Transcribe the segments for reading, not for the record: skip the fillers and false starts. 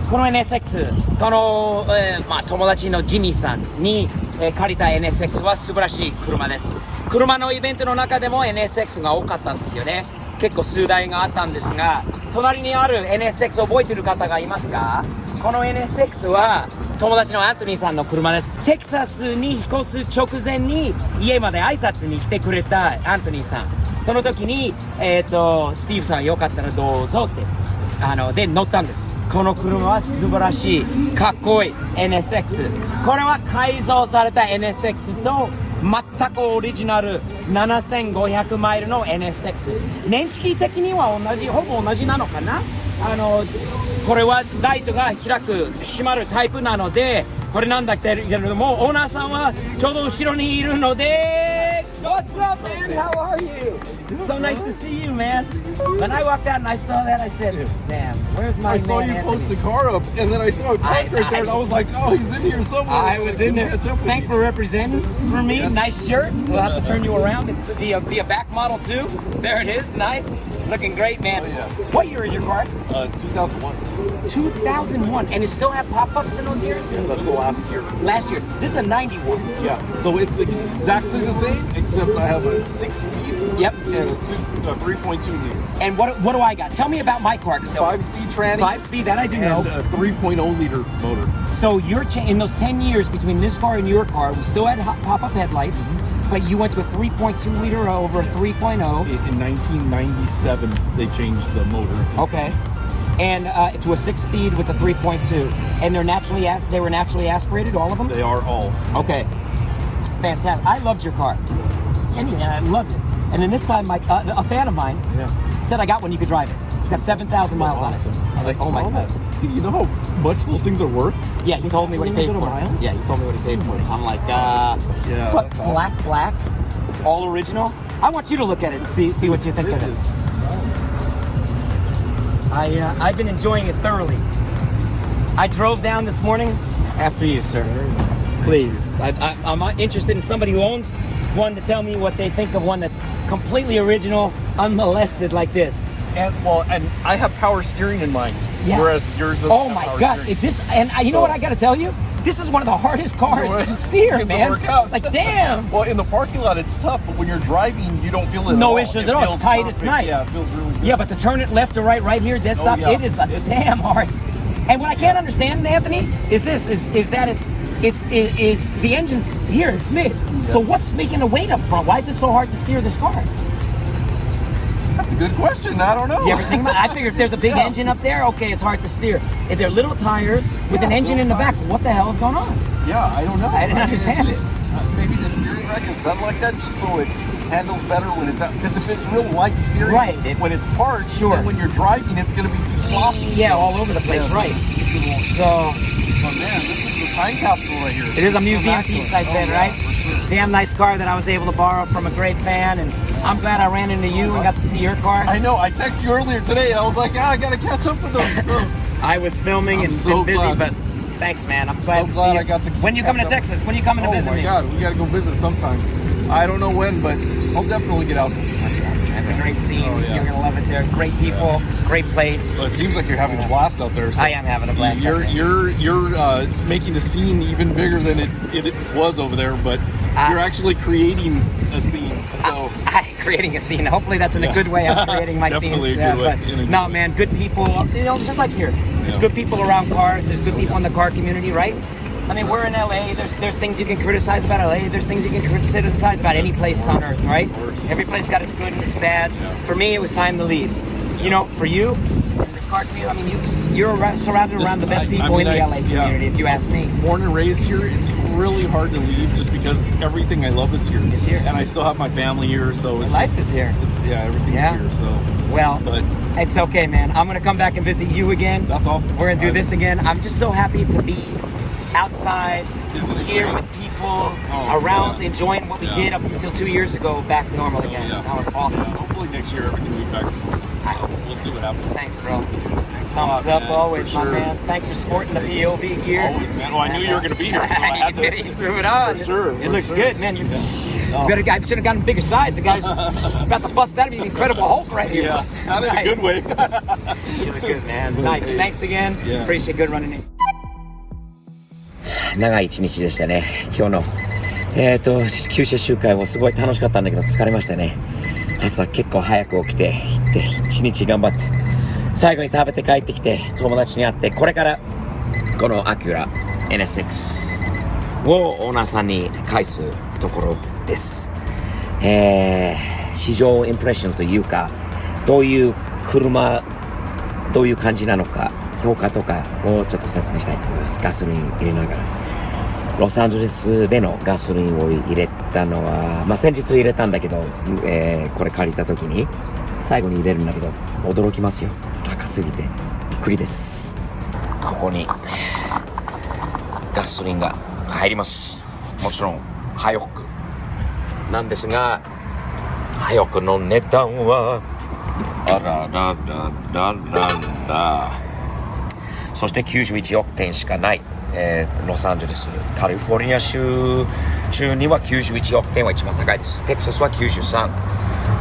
この NSX、この、まあ、友達のジミーさんに、借りた NSX は素晴らしい車です。車のイベントの中でも NSX が多かったんですよね。結構数台があったんですが、隣にある NSX 覚えてる方がいますか？この NSX は友達のアントニーさんの車です。テキサスに引っ越す直前に家まで挨拶に来てくれたアントニーさん。その時に、スティーブさんよかったらどうぞって。で乗ったんです。この車は素晴らしいかっこいい NSX。 これは改造された NSX と全くオリジナル7500マイルの NSX。 年式的にはほぼ同じなのかな。これはライトが開く閉まるタイプなのでこれなんだけれども、オーナーさんはちょうど後ろにいるので What's up, man? How are you? So nice to see you, man. When I walked out and I saw that, I said, damn, where's my I saw man you Anthony? post the car up, and then I saw it parked right there, and I was like, oh, he's in here somewhere. I was in there. Thanks for representing for me. Yes. Nice shirt. We'll have to turn you around. Be a back model too. There it is. Nice. Looking great, man. Oh, yeah. What year is your car? 2001. 2001. And it still have pop-ups in those years? That's the last year. Last year. This is a 91. Yeah, so it's exactly the same, except I have a 6-speed Yep. and a 3.2 liter. And what do I got? Tell me about my car. 5-speed tranny. 5-speed, that I do know. And a 3.0 liter motor. So you're in those 10 years between this car and your car, we still had pop-up headlights, but you went to a 3.2 liter over a 3.0. In 1997, they changed the motor. Okay. And to a 6-speed with a 3.2. And they were naturally aspirated, all of them? They are all. Okay. Fantastic. I loved your car. And I loved it. And then this time, a fan of mine said I got one you could drive it. It's got 7,000 miles on it. I was like, oh my God. Dude, you know how much those things are worth? Yeah, he told me what he paid for it. Yeah, he told me what he paid for it. I'm like, what, black, all original? I want you to look at it and see what you think of it. I've been enjoying it thoroughly. I drove down this morning after you, sir. Please, I'm interested in somebody who owns one to tell me what they think of one that's completely original, unmolested like this. And I have power steering in mine, Yeah. whereas yours doesn't Oh have my power God! steering. You know what I got to tell you? This is one of the hardest cars to steer, To man. work out. Like, damn. Well, in the parking lot, it's tough, but when you're driving, you don't feel it No at all. issues It at all. feels It's tight, it's perfect. nice. Yeah, it feels really good. Yeah, but to turn it left or right here, dead stop, yeah. it is damn hard. And what I can't understand, Anthony, is that it's the engine's here, it's mid. So what's making the weight up front? Why is it so hard to steer this car? That's a good question. I don't know. You ever think about it? I figure if there's a big engine up there, okay, it's hard to steer. If they're little tires with an engine in the back, what the hell is going on? Yeah, I don't know. I didn't understand Maybe the steering rack is done like that just so it handles better when it's out. Because if it's real light steering, Right, when it's parked, sure. then when you're driving, it's going to be too sloppy. Yeah, all over the place, Yeah, right. So, Oh man, this is the time capsule right here. it is a museum piece, I said, right? For sure. Damn nice car that I was able to borrow from a great fan, and I'm glad I ran into you and got to see your car. I know. I texted you earlier today. I was like, I got to catch up with them. So. I was filming I'm and so been busy, glad. but thanks, man. I'm glad So to glad see you. I got to When you coming to catch up. Texas? When you coming to visit Oh my me? God, we got to go visit sometime. I don't know when, but I'll definitely get out. That's a great scene. Oh, yeah. You're gonna love it there. Great people, great place. Well, it seems like you're having a blast out there. So I am having a blast out there. You're making the scene even bigger than it was over there, but you're actually creating a scene. So Creating a scene. Hopefully that's in a good way. I'm creating my Definitely scenes. a good way. But In a good no, way. man, good people. Just like here. There's Yeah. good people around cars. There's good people in the car community, right? I mean, we're in LA. There's things you can criticize about LA. There's things you can criticize about any place on earth, right? Every place got its good and its bad. For me, it was time to leave. You know, for you, this car community. I mean, you're surrounded around the best people in the LA community. If you ask me. Born and raised here, it's really hard to leave just because everything I love is here. Is here. And I still have my family here, so it's Life is here. Everything's Yeah. here. So Well, But- it's okay, man. I'm gonna come back and visit you again. that's awesome. We're gonna do this again. I'm just so happy to be outside, Isn't it here great? with people, Oh, around, yeah. enjoying what we Yeah. did up until 2 years ago, back normal again. Yeah. That was awesome. Hopefully next year everything will be back to normal. So we'll see what happens. Thanks, bro. Thanks a Thumbs lot, up man, always, for my sure. man. Thanks for sporting the POV gear. Always, man. Well, I knew you were going to be here, so I had to. You threw it on. For sure, It for looks sure. good, man. You Yeah. Better guy should have gotten bigger size. The guy's about to bust out of the Incredible Hulk right here. Yeah, not in a good way. You look good, man. Nice. Thanks again. Yeah. Appreciate good running in. 長い一日でしたね。今日の九州集会もすごい楽しかったんだけど疲れましたね。朝結構早く起きて行って一日頑張って最後に食べて帰ってきて友達に会ってこれからこのアキュラ NSX をオーナーさんに返すところです。市場インプレッションというかどういう車どういう感じなのか評価とかをちょっと説明したいと思います。ガソリン入れながらロサンゼルスでのガソリンを入れたのは、先日入れたんだけど、これ借りた時に最後に入れるんだけど驚きますよ。高すぎてびっくりです。ここにガソリンが入ります。もちろんハイオクなんですがハイオクの値段はあららららららそして91億点しかない、ロサンゼルスカリフォルニア州中には91億点は一番高いです。テキサスは93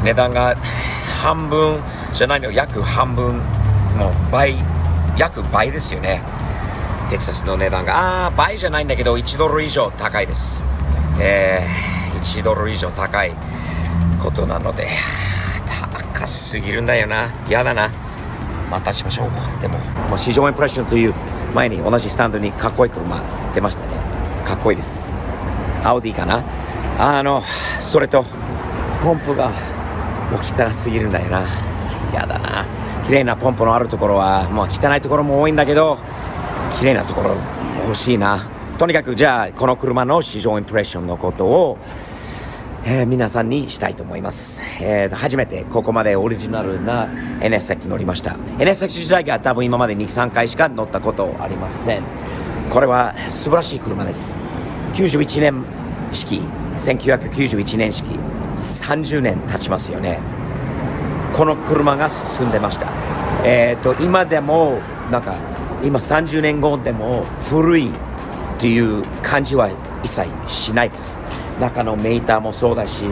値段が半分じゃないの約半分もう倍約倍ですよね。テキサスの値段が倍じゃないんだけど1ドル以上高いです、1ドル以上高いことなので高すぎるんだよな。やだな。またしましょう。でも市場インプレッションという前に同じスタンドにかっこいい車出ましたね。かっこいいです。アウディかな。それとポンプがもう汚すぎるんだよな。やだな。綺麗なポンプのあるところはもう汚いところも多いんだけど綺麗なところ欲しいな。とにかくじゃあこの車の市場インプレッションのことを皆さんにしたいと思います。初めてここまでオリジナルな NSX 乗りました。NSX 自体が多分今まで 2,3 回しか乗ったことありません。これは素晴らしい車です。91年式、1991年式、30年経ちますよね。この車が進んでました。今でもなんか今30年後でも古いという感じは一切しないです。中のメーターもそうだし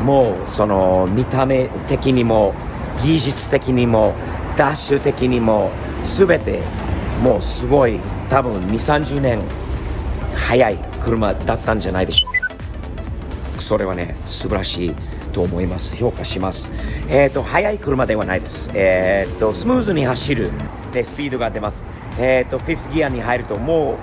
もうその見た目的にも技術的にもダッシュ的にも全てもうすごい多分 2,30 年早い車だったんじゃないでしょうか。それはね素晴らしいと思います。評価します。速い車ではないです。スムーズに走るでスピードが出ます。フィフスギアに入るともう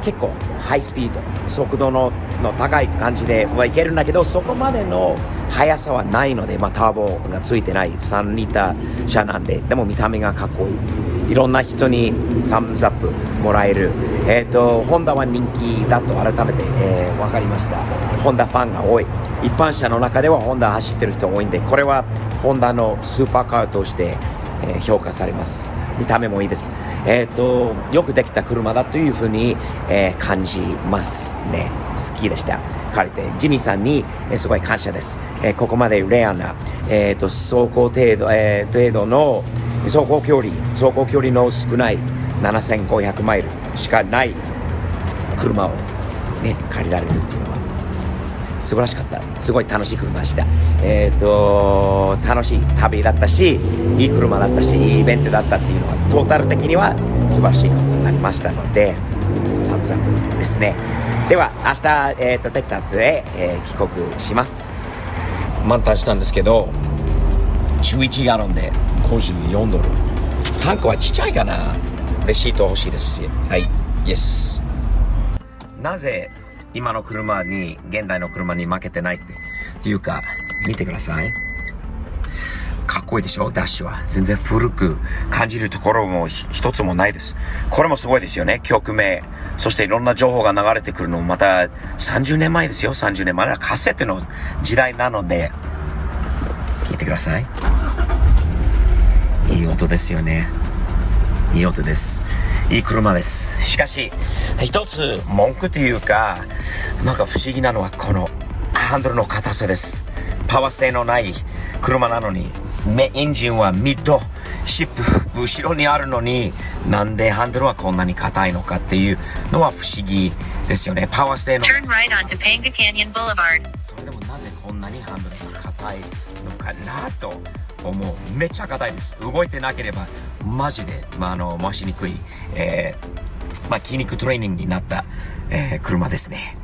結構ハイスピード速度の高い感じではいけるんだけどそこまでの速さはないので、ターボがついてない3リッター車なんででも見た目がかっこいい。いろんな人にサムズアップもらえる。ホンダは人気だと改めて、分かりました。ホンダファンが多い。一般車の中ではホンダ走ってる人多いんでこれはホンダのスーパーカーとして、評価されます。見た目もいいです。よくできた車だというふうに、感じますね。好きでした。借りてジミーさんに、すごい感謝です。ここまでレアな、走行程度の走行距離の少ない7500マイルしかない車をね借りられるっていうのは素晴らしかった。すごい楽しい車でした。楽しい旅だったしいい車だったしいいイベントだったっていうのはトータル的には素晴らしいことになりましたのでサムズアップですね。では明日、テキサスへ、帰国します。満タンしたんですけど11ガロンで54ドル。タンクはちっちゃいかな。レシート欲しいです。はい、イエス。なぜ今の車に現代の車に負けてないっていうか見てください。かっこいいでしょ。ダッシュは全然古く感じるところも一つもないです。これもすごいですよね。曲名そしていろんな情報が流れてくるのもまた30年前ですよ。30年前はカセットの時代なので聞いてください。いい音ですよね。いい音です。いい車です。しかし一つ文句というかなんか不思議なのはこのハンドルの硬さです。パワーステーのない車なのにエンジンはミッドシップ後ろにあるのになんでハンドルはこんなに硬いのかっていうのは不思議ですよね。パワーステーの Turn right onto Panga Canyon Boulevard. それでもなぜこんなにハンドルが硬いのかなと思う。めっちゃ硬いです。動いてなければマジで、回しにくい、筋肉トレーニングになった、車ですね。